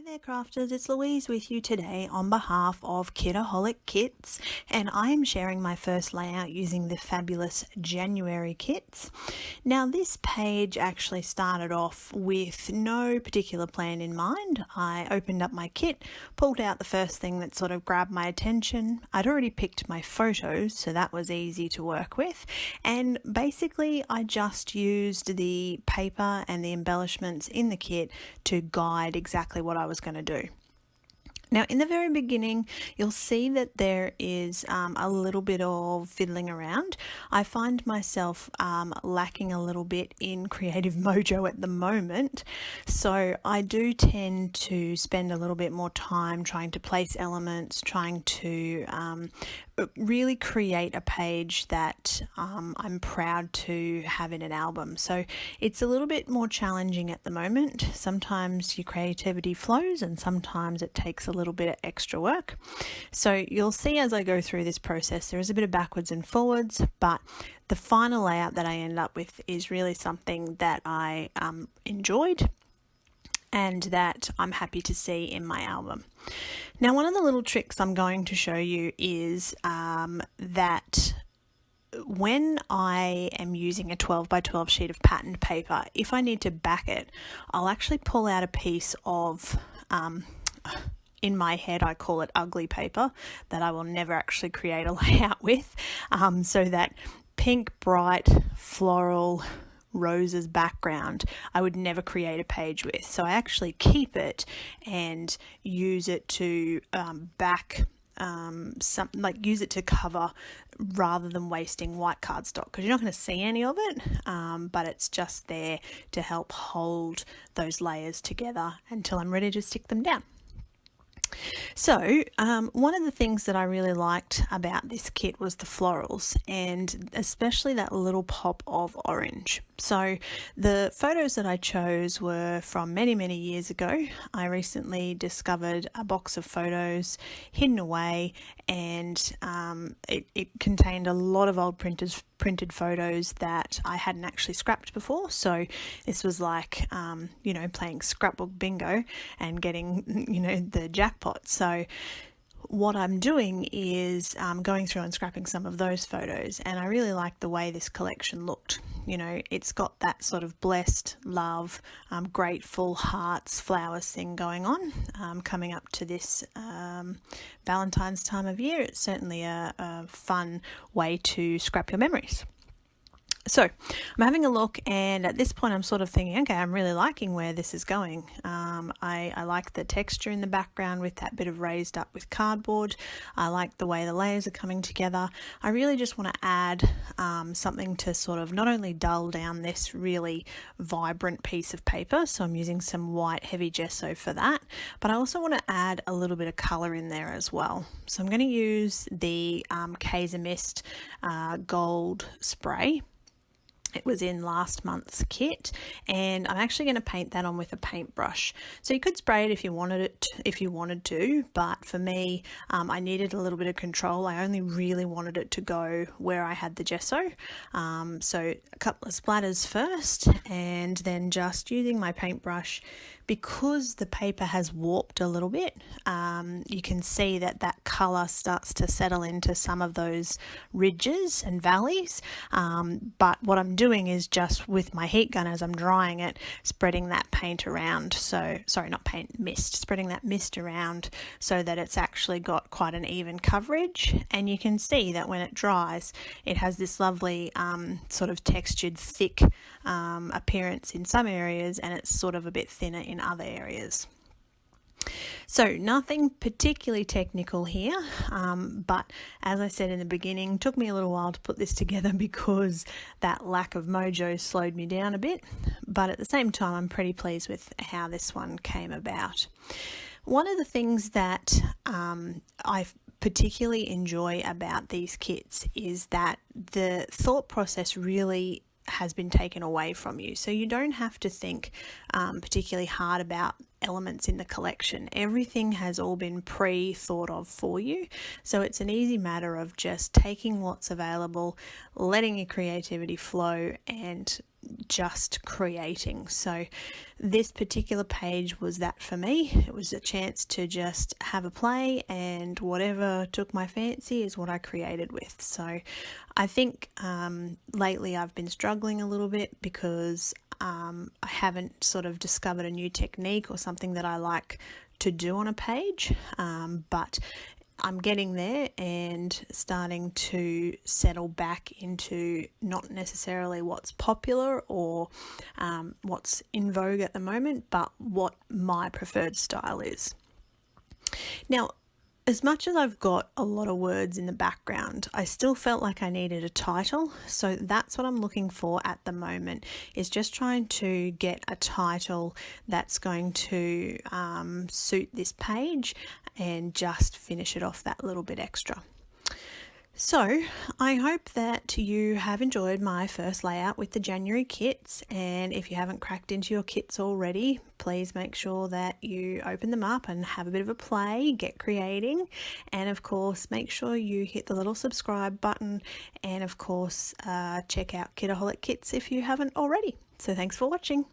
Hi there crafters, it's Louise with you today on behalf of Kitaholic Kits, and I am sharing my first layout using the fabulous January kits. Now this page actually started off with no particular plan in mind. I opened up my kit, pulled out the first thing that sort of grabbed my attention. I'd already picked my photos, so that was easy to work with, and basically I just used the paper and the embellishments in the kit to guide exactly what I was going to do. Now in the very beginning you'll see that there is a little bit of fiddling around. I find myself lacking a little bit in creative mojo at the moment, so I do tend to spend a little bit more time trying to place elements, trying to really create a page that I'm proud to have in an album. So it's a little bit more challenging at the moment. Sometimes your creativity flows and sometimes it takes a little bit of extra work. So you'll see as I go through this process there is a bit of backwards and forwards, but the final layout that I end up with is really something that I enjoyed and that I'm happy to see in my album. Now one of the little tricks I'm going to show you is that when I am using a 12 by 12 sheet of patterned paper, if I need to back it, I'll actually pull out a piece of, in my head I call it ugly paper, that I will never actually create a layout with, so that pink, bright, floral, roses background I would never create a page with. So I actually keep it and use it to use it to cover rather than wasting white cardstock, because you're not going to see any of it, but it's just there to help hold those layers together until I'm ready to stick them down. So one of the things that I really liked about this kit was the florals, and especially that little pop of orange. So the photos that I chose were from many years ago. I recently discovered a box of photos hidden away, and it contained a lot of old printed photos that I hadn't actually scrapped before. So this was like playing scrapbook bingo and getting the jackpot. So what I'm doing is going through and scrapping some of those photos, and I really like the way this collection looked. It's got that sort of blessed, love, grateful, hearts, flowers thing going on. Coming up to this Valentine's time of year, it's certainly a fun way to scrap your memories. So I'm having a look, and at this point I'm sort of thinking, okay, I'm really liking where this is going. I like the texture in the background with that bit of raised up with cardboard. I like the way the layers are coming together. I really just want to add something to sort of not only dull down this really vibrant piece of paper, so I'm using some white heavy gesso for that, but I also want to add a little bit of colour in there as well. So I'm going to use the Kaisercraft gold spray. It was in last month's kit, and I'm actually going to paint that on with a paintbrush. So you could spray it if you wanted to, but for me, I needed a little bit of control. I only really wanted it to go where I had the gesso. So a couple of splatters first, and then just using my paintbrush. Because the paper has warped a little bit, you can see that colour starts to settle into some of those ridges and valleys, but what I'm doing is just with my heat gun as I'm drying it, spreading that paint around, spreading that mist around so that it's actually got quite an even coverage, and you can see that when it dries it has this lovely sort of textured thick appearance in some areas, and it's sort of a bit thinner in other areas. So nothing particularly technical here, but as I said in the beginning, took me a little while to put this together because that lack of mojo slowed me down a bit, but at the same time I'm pretty pleased with how this one came about. One of the things that I particularly enjoy about these kits is that the thought process really has been taken away from you, so you don't have to think particularly hard about elements in the collection. Everything has all been pre-thought of for you. So it's an easy matter of just taking what's available, letting your creativity flow, and just creating. So this particular page was that for me. It was a chance to just have a play, and whatever took my fancy is what I created with. So I think lately I've been struggling a little bit because I haven't sort of discovered a new technique or something that I like to do on a page, but I'm getting there and starting to settle back into not necessarily what's popular or what's in vogue at the moment, but what my preferred style is. Now, as much as I've got a lot of words in the background, I still felt like I needed a title. So that's what I'm looking for at the moment, is just trying to get a title that's going to suit this page and just finish it off that little bit extra. So I hope that you have enjoyed my first layout with the January kits, and if you haven't cracked into your kits already, please make sure that you open them up and have a bit of a play, get creating, and of course make sure you hit the little subscribe button, and of course check out Kitaholic Kits if you haven't already. So thanks for watching.